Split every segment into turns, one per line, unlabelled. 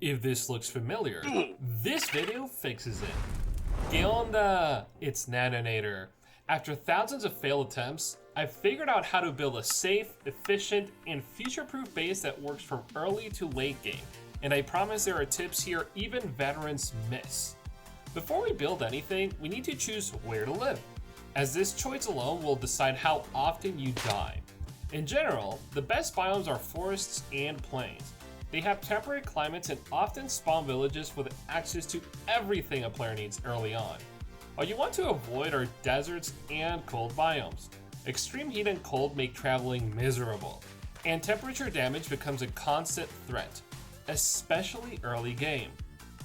If this looks familiar, this video fixes it. ¿Qué onda? It's Nanonator. After thousands of failed attempts, I've figured out how to build a safe, efficient, and future-proof base that works from early to late game. And I promise there are tips here even veterans miss. Before we build anything, we need to choose where to live, as this choice alone will decide how often you die. In general, the best biomes are forests and plains. They have temperate climates and often spawn villages with access to everything a player needs early on. What you want to avoid are deserts and cold biomes. Extreme heat and cold make traveling miserable, and temperature damage becomes a constant threat, especially early game.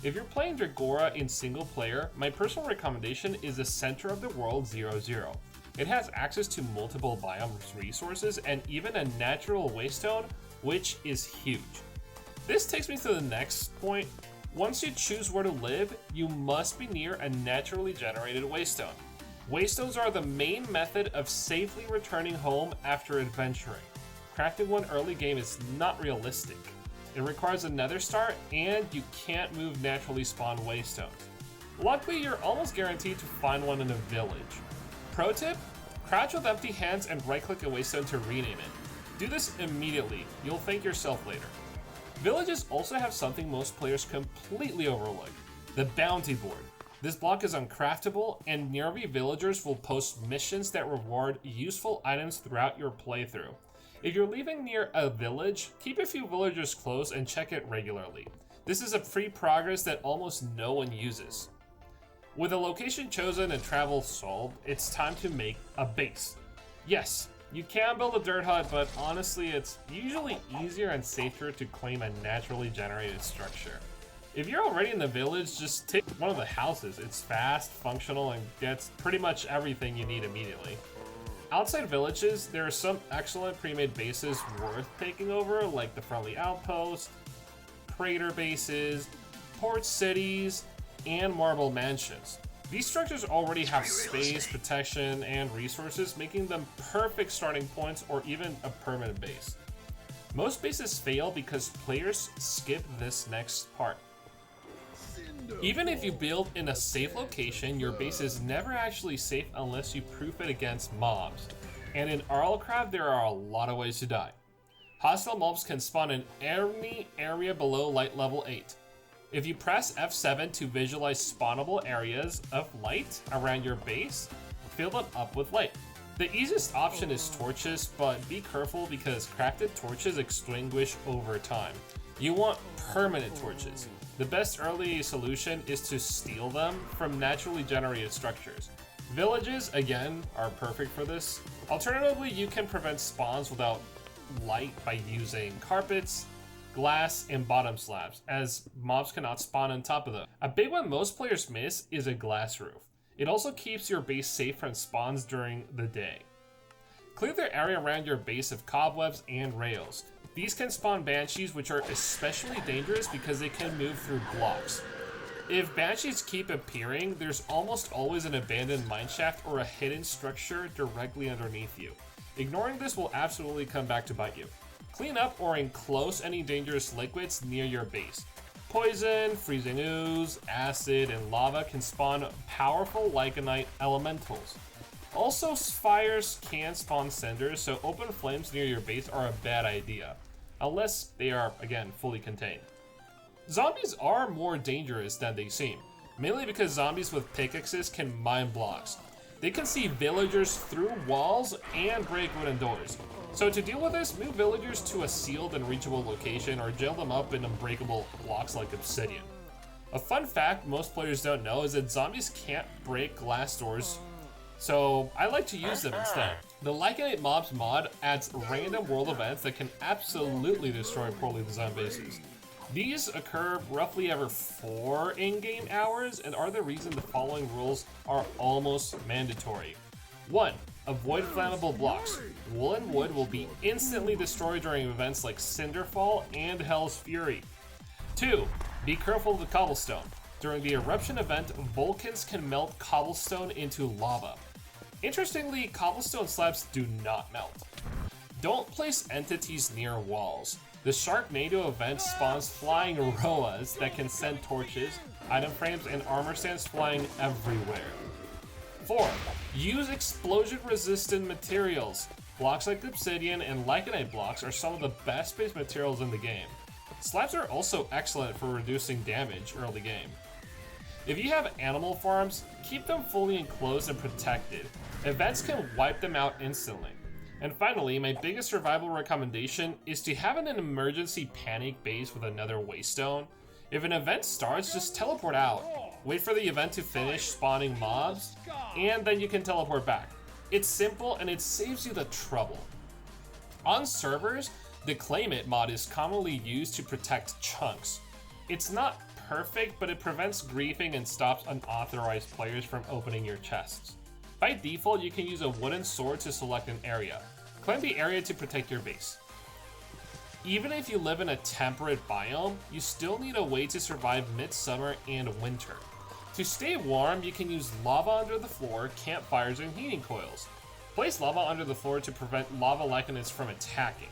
If you're playing Dragora in single player, my personal recommendation is the center of the world 0-0. It has access to multiple biome resources and even a natural waste zone, which is huge. This takes me to the next point. Once you choose where to live, you must be near a naturally generated waste zone. Waste zones are the main method of safely returning home after adventuring. Crafting one early game is not realistic. It requires a nether star, and you can't move naturally spawned waste zones. Luckily, you're almost guaranteed to find one in a village. Pro tip, crouch with empty hands and right-click a waste zone to rename it. Do this immediately, you'll thank yourself later. Villages also have something most players completely overlook, the bounty board. This block is uncraftable, and nearby villagers will post missions that reward useful items throughout your playthrough. If you're leaving near a village, keep a few villagers close and check it regularly. This is a free progress that almost no one uses. With a location chosen and travel solved, it's time to make a base. Yes, you can build a dirt hut, but honestly, it's usually easier and safer to claim a naturally generated structure. If you're already in the village, just take one of the houses. It's fast, functional, and gets pretty much everything you need immediately. Outside villages, there are some excellent pre-made bases worth taking over, like the Friendly Outpost, Crater bases, Port Cities, and Marble Mansions. These structures already have space, protection, and resources, making them perfect starting points or even a permanent base. Most bases fail because players skip this next part. Even if you build in a safe location, your base is never actually safe unless you proof it against mobs. And in RLCraft, there are a lot of ways to die. Hostile mobs can spawn in any area below light level 8. If you press F7 to visualize spawnable areas of light around your base, fill them up with light. The easiest option is torches, but be careful because crafted torches extinguish over time. You want permanent torches. The best early solution is to steal them from naturally generated structures. Villages, again, are perfect for this. Alternatively, you can prevent spawns without light by using carpets, glass, and bottom slabs, as mobs cannot spawn on top of them. A big one most players miss is a glass roof. It also keeps your base safe from spawns during the day. Clear the area around your base of cobwebs and rails. These can spawn banshees, which are especially dangerous because they can move through blocks. If banshees keep appearing, there's almost always an abandoned mineshaft or a hidden structure directly underneath you. Ignoring this will absolutely come back to bite you. Clean up or enclose any dangerous liquids near your base. Poison, freezing ooze, acid, and lava can spawn powerful lycanite elementals. Also, fires can spawn cinders, so open flames near your base are a bad idea, unless they are, again, fully contained. Zombies are more dangerous than they seem, mainly because zombies with pickaxes can mine blocks. They can see villagers through walls and break wooden doors. So to deal with this, move villagers to a sealed and reachable location or jail them up in unbreakable blocks like obsidian. A fun fact most players don't know is that zombies can't break glass doors, so I like to use them instead. The Lycanite Mobs mod adds random world events that can absolutely destroy poorly designed bases. These occur roughly every 4 in-game hours and are the reason the following rules are almost mandatory. 1. Avoid flammable blocks. Wool and wood will be instantly destroyed during events like Cinderfall and Hell's Fury. 2. Be careful of the cobblestone. During the eruption event, volcans can melt cobblestone into lava. Interestingly, cobblestone slabs do not melt. Don't place entities near walls. The Sharknado event spawns flying Roas that can send torches, item frames, and armor stands flying everywhere. 4. Use explosion-resistant materials. Blocks like obsidian and lycanite blocks are some of the best base materials in the game. Slabs are also excellent for reducing damage early game. If you have animal farms, keep them fully enclosed and protected. Events can wipe them out instantly. And finally, my biggest survival recommendation is to have an emergency panic base with another waystone. If an event starts, just teleport out. Wait for the event to finish spawning mobs, and then you can teleport back. It's simple and it saves you the trouble. On servers, the Claim It mod is commonly used to protect chunks. It's not perfect, but it prevents griefing and stops unauthorized players from opening your chests. By default, you can use a wooden sword to select an area. Claim the area to protect your base. Even if you live in a temperate biome, you still need a way to survive midsummer and winter. To stay warm, you can use lava under the floor, campfires, and heating coils. Place lava under the floor to prevent lava lycanids from attacking.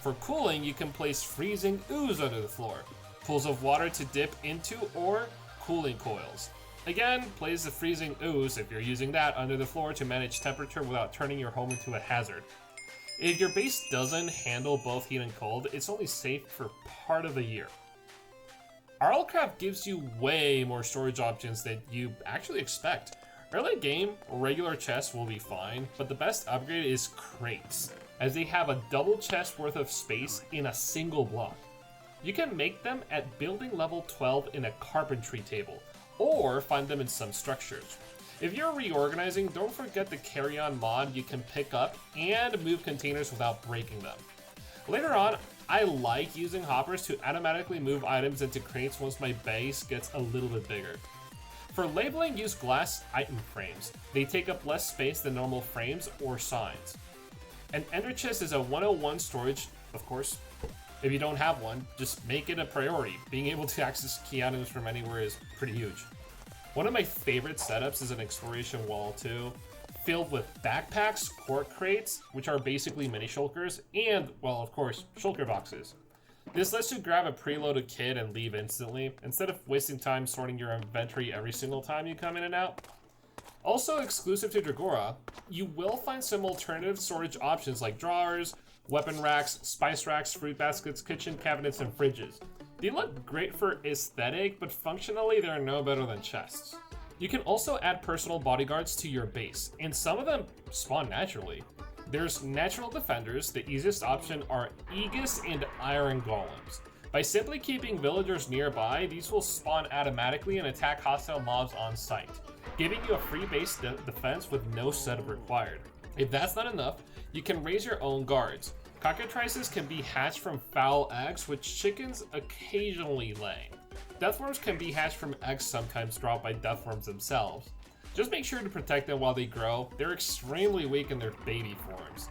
For cooling, you can place freezing ooze under the floor, pools of water to dip into, or cooling coils. Again, place the freezing ooze, if you're using that, under the floor to manage temperature without turning your home into a hazard. If your base doesn't handle both heat and cold, it's only safe for part of the year. RLCraft gives you way more storage options than you actually expect. Early game, regular chests will be fine, but the best upgrade is crates, as they have a double chest worth of space in a single block. You can make them at building level 12 in a carpentry table, or find them in some structures. If you're reorganizing, don't forget the carry-on mod you can pick up and move containers without breaking them. Later on, I like using hoppers to automatically move items into crates once my base gets a little bit bigger. For labeling, use glass item frames. They take up less space than normal frames or signs. An ender chest is a 101 storage, of course. If you don't have one, just make it a priority. Being able to access key items from anywhere is pretty huge. One of my favorite setups is an exploration wall too, filled with backpacks, cork crates, which are basically mini shulkers, and, well, of course, shulker boxes. This lets you grab a preloaded kit and leave instantly, instead of wasting time sorting your inventory every single time you come in and out. Also exclusive to Dragora, you will find some alternative storage options like drawers, weapon racks, spice racks, fruit baskets, kitchen cabinets, and fridges. They look great for aesthetic, but functionally they're no better than chests. You can also add personal bodyguards to your base, and some of them spawn naturally. There's natural defenders. The easiest option are Aegis and Iron Golems. By simply keeping villagers nearby, these will spawn automatically and attack hostile mobs on sight, giving you a free base defense with no setup required. If that's not enough, you can raise your own guards. Cockatrices can be hatched from fowl eggs, which chickens occasionally lay. Deathworms can be hatched from eggs sometimes dropped by deathworms themselves. Just make sure to protect them while they grow. They're extremely weak in their baby forms.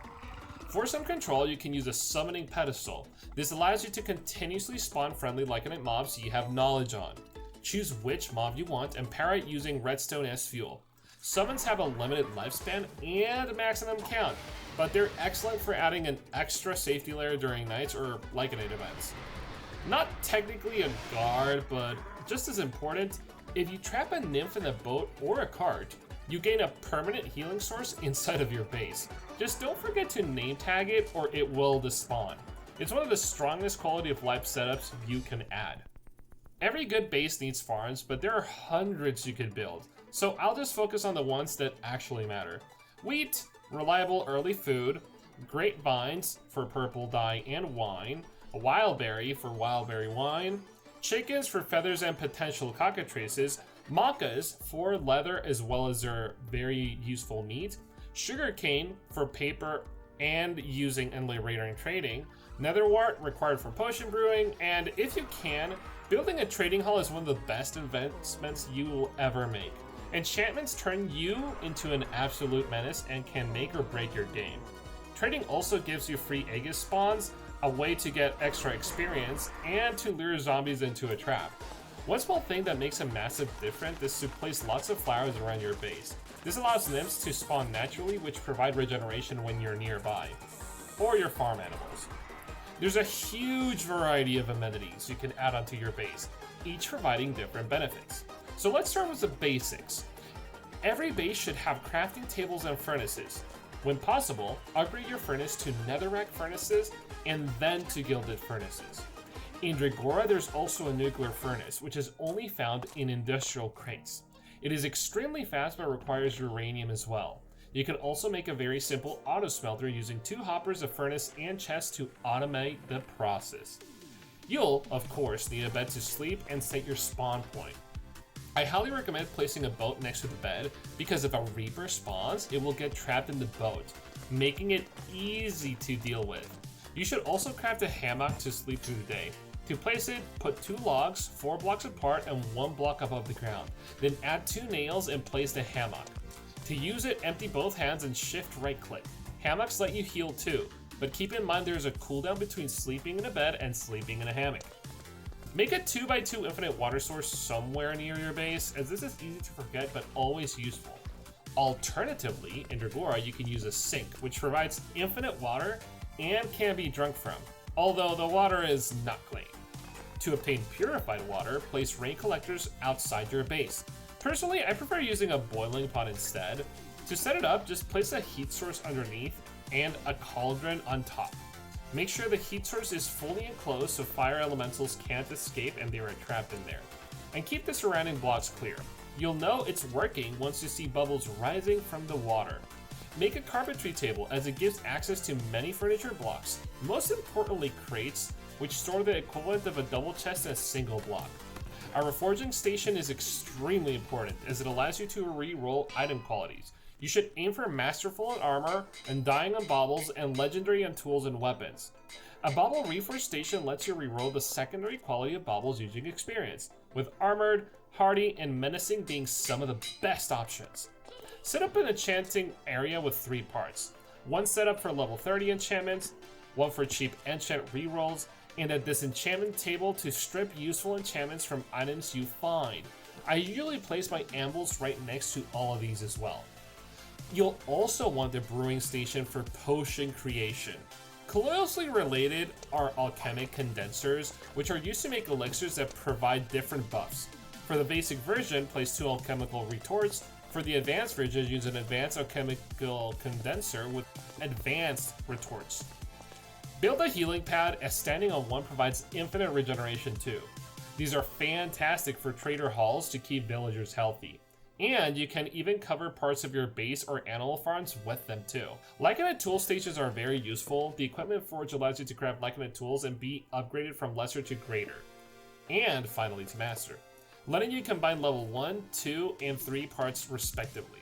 For some control, you can use a summoning pedestal. This allows you to continuously spawn friendly lycanite mobs you have knowledge on. Choose which mob you want and pair it using redstone as fuel. Summons have a limited lifespan and maximum count, but they're excellent for adding an extra safety layer during nights or lycanite events. Not technically a guard, but just as important, if you trap a nymph in a boat or a cart, you gain a permanent healing source inside of your base. Just don't forget to name tag it or it will despawn. It's one of the strongest quality of life setups you can add. Every good base needs farms, but there are hundreds you could build, so I'll just focus on the ones that actually matter. Wheat, reliable early food, grapevines for purple dye and wine, a wildberry for wildberry wine, chickens for feathers and potential cockatrices, macas for leather as well as their very useful meat, sugarcane for paper and using in labor and trading, netherwort required for potion brewing, and if you can, building a trading hall is one of the best investments you will ever make. Enchantments turn you into an absolute menace and can make or break your game. Trading also gives you free Aegis spawns, a way to get extra experience, and to lure zombies into a trap. One small thing that makes a massive difference is to place lots of flowers around your base. This allows nymphs to spawn naturally, which provide regeneration when you're nearby, or your farm animals. There's a huge variety of amenities you can add onto your base, each providing different benefits. So let's start with the basics. Every base should have crafting tables and furnaces. When possible, upgrade your furnace to netherrack furnaces and then to gilded furnaces. In Dragora, there's also a nuclear furnace, which is only found in industrial crates. It is extremely fast but requires uranium as well. You can also make a very simple auto smelter using 2 hoppers, a furnace, and chest to automate the process. You'll, of course, need a bed to sleep and set your spawn point. I highly recommend placing a boat next to the bed because if a Reaper spawns, it will get trapped in the boat, making it easy to deal with. You should also craft a hammock to sleep through the day. To place it, put 2 logs, 4 blocks apart and 1 block above the ground. Then add 2 nails and place the hammock. To use it, empty both hands and shift right click. Hammocks let you heal too, but keep in mind there is a cooldown between sleeping in a bed and sleeping in a hammock. Make a 2x2 infinite water source somewhere near your base, as this is easy to forget but always useful. Alternatively, in Dragora you can use a sink, which provides infinite water and can be drunk from, although the water is not clean. To obtain purified water, place rain collectors outside your base. Personally, I prefer using a boiling pot instead. To set it up, just place a heat source underneath and a cauldron on top. Make sure the heat source is fully enclosed so fire elementals can't escape and they are trapped in there. And keep the surrounding blocks clear. You'll know it's working once you see bubbles rising from the water. Make a carpentry table as it gives access to many furniture blocks, most importantly crates, which store the equivalent of a double chest in a single block. Our reforging station is extremely important as it allows you to re-roll item qualities. You should aim for Masterful in armor, Undying on baubles, and Legendary on tools and weapons. A bauble reforge station lets you re-roll the secondary quality of baubles using experience, with Armored, Hardy, and Menacing being some of the best options. Set up an enchanting area with 3 parts. One setup for level 30 enchantments, one for cheap enchant rerolls, and a disenchantment table to strip useful enchantments from items you find. I usually place my ambles right next to all of these as well. You'll also want the brewing station for potion creation. Closely related are alchemic condensers, which are used to make elixirs that provide different buffs. For the basic version, place 2 alchemical retorts. For the advanced version, use an advanced alchemical condenser with advanced retorts. Build a healing pad, as standing on one provides infinite regeneration too. These are fantastic for trader halls to keep villagers healthy. And you can even cover parts of your base or animal farms with them too. Lycanite tool stations are very useful. The equipment forge allows you to craft lycanite tools and be upgraded from lesser to greater. And finally to master, letting you combine level 1, 2, and 3 parts respectively.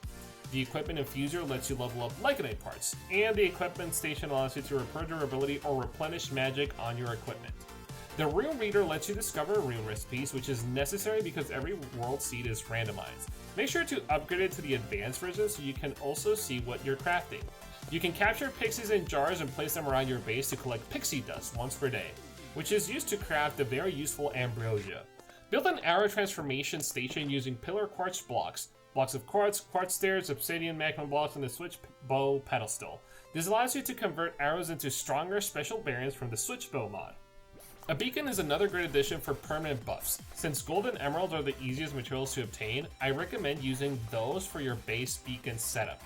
The equipment infuser lets you level up lycanite parts, and the equipment station allows you to repair durability or replenish magic on your equipment. The rune reader lets you discover rune recipes, which is necessary because every world seed is randomized. Make sure to upgrade it to the advanced version so you can also see what you're crafting. You can capture pixies in jars and place them around your base to collect pixie dust once per day, which is used to craft the very useful ambrosia. Build an arrow transformation station using pillar quartz blocks of quartz, quartz stairs, obsidian magma blocks, and the switch bow pedestal. This allows you to convert arrows into stronger special variants from the switch bow mod. A beacon is another great addition for permanent buffs. Since gold and emeralds are the easiest materials to obtain, I recommend using those for your base beacon setup.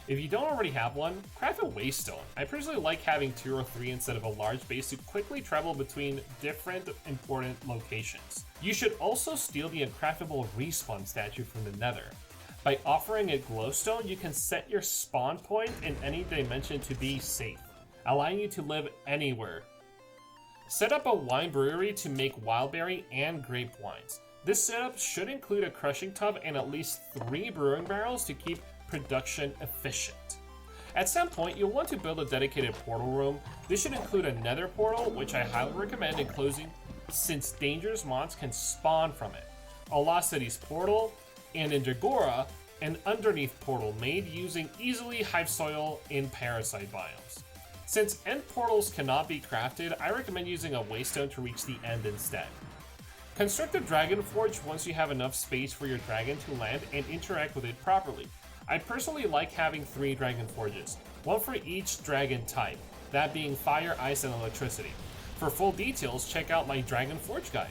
If you don't already have one, craft a waystone. I personally like having 2 or 3 instead of a large base to quickly travel between different important locations. You should also steal the uncraftable respawn statue from the nether. By offering a glowstone, you can set your spawn point in any dimension to be safe, allowing you to live anywhere. Set up a wine brewery to make wildberry and grape wines. This setup should include a crushing tub and at least 3 brewing barrels to keep production efficient. At some point, you'll want to build a dedicated portal room. This should include a nether portal, which I highly recommend enclosing since dangerous mons can spawn from it, a Lost Cities portal, and in Dragora, an underneath portal made using easily hive soil in parasite biomes. Since end portals cannot be crafted, I recommend using a waystone to reach the end instead. Construct a dragon forge once you have enough space for your dragon to land and interact with it properly. I personally like having 3 dragon forges, one for each dragon type, that being fire, ice, and electricity. For full details, check out my Dragon Forge guide.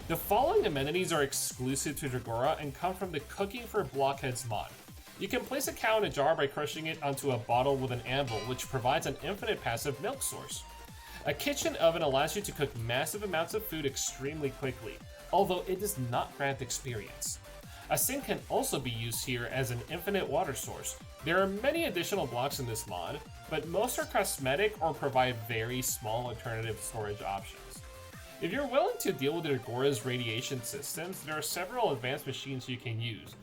The following amenities are exclusive to Dragora and come from the Cooking for Blockheads mod. You can place a cow in a jar by crushing it onto a bottle with an anvil, which provides an infinite passive milk source. A kitchen oven allows you to cook massive amounts of food extremely quickly, although it does not grant experience. A sink can also be used here as an infinite water source. There are many additional blocks in this mod, but most are cosmetic or provide very small alternative storage options. If you're willing to deal with Dragora's radiation systems, there are several advanced machines you can use.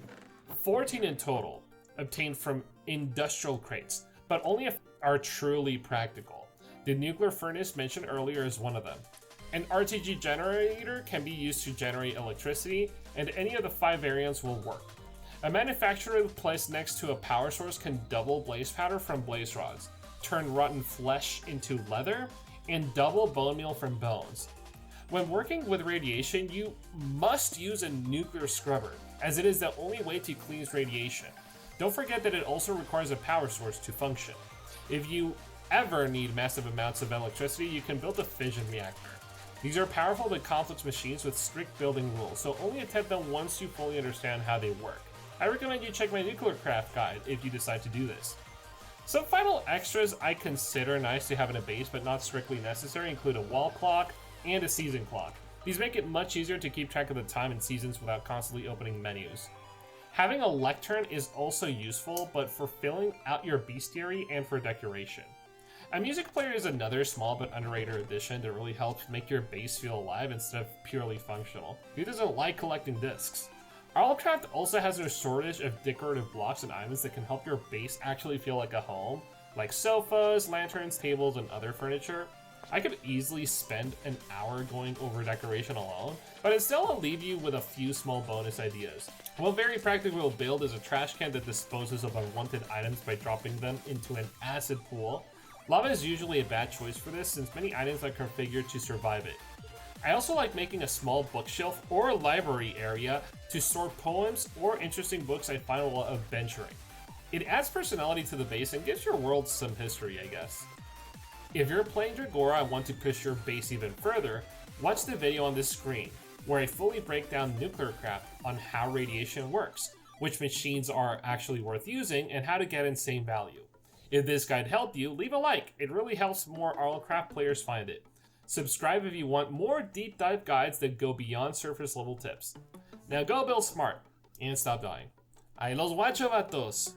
14 in total, obtained from industrial crates, but only are truly practical. The nuclear furnace mentioned earlier is one of them. An RTG generator can be used to generate electricity, and any of the 5 variants will work. A manufacturer placed next to a power source can double blaze powder from blaze rods, turn rotten flesh into leather, and double bone meal from bones. When working with radiation, you must use a nuclear scrubber, as it is the only way to cleanse radiation. Don't forget that it also requires a power source to function. If you ever need massive amounts of electricity, you can build a fission reactor. These are powerful but complex machines with strict building rules, so only attempt them once you fully understand how they work. I recommend you check my RLCraft guide if you decide to do this. Some final extras I consider nice to have in a base but not strictly necessary include a wall clock and a season clock. These make it much easier to keep track of the time and seasons without constantly opening menus. Having a lectern is also useful, but for filling out your bestiary and for decoration. A music player is another small but underrated addition that really helps make your base feel alive instead of purely functional. Who doesn't like collecting discs? RLCraft also has a shortage of decorative blocks and items that can help your base actually feel like a home, like sofas, lanterns, tables, and other furniture. I could easily spend an hour going over decoration alone, but instead I'll leave you with a few small bonus ideas. One very practical build is a trash can that disposes of unwanted items by dropping them into an acid pool. Lava is usually a bad choice for this since many items are configured to survive it. I also like making a small bookshelf or library area to store poems or interesting books I find while adventuring. It adds personality to the base and gives your world some history, I guess. If you're playing Dragora and want to push your base even further, watch the video on this screen, where I fully break down RLCraft on how radiation works, which machines are actually worth using, and how to get insane value. If this guide helped you, leave a like, it really helps more RLCraft players find it. Subscribe if you want more deep dive guides that go beyond surface level tips. Now go build smart, and stop dying. Ahí los guacho, vatos!